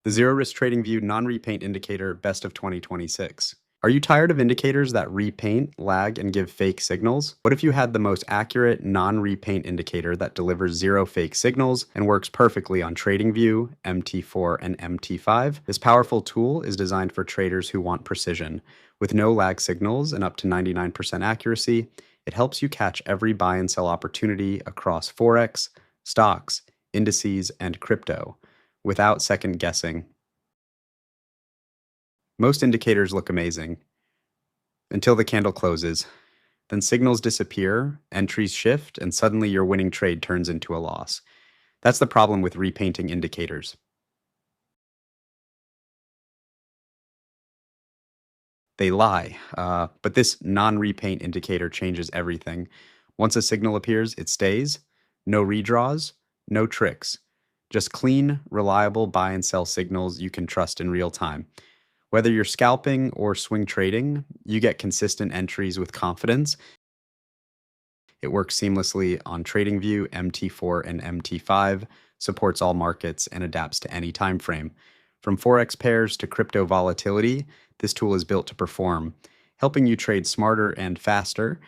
The Zero Risk TradingView Non-Repaint Indicator Best of 2026. Are you tired of indicators that repaint, lag, and give fake signals? What if you had the most accurate non-repaint indicator that delivers zero fake signals and works perfectly on TradingView, MT4, and MT5? This powerful tool is designed for traders who want precision. With no lag signals and up to 99% accuracy, it helps you catch every buy and sell opportunity across Forex, stocks, indices, and crypto without second guessing. Most indicators look amazing until the candle closes. Then signals disappear, entries shift, and suddenly your winning trade turns into a loss. That's the problem with repainting indicators. They lie, but this non-repaint indicator changes everything. Once a signal appears, it stays. No redraws, no tricks. Just clean, reliable buy and sell signals you can trust in real time. Whether you're scalping or swing trading, you get consistent entries with confidence. It works seamlessly on TradingView, MT4, and MT5, supports all markets, and adapts to any time frame. From Forex pairs to crypto volatility, this tool is built to perform, helping you trade smarter and faster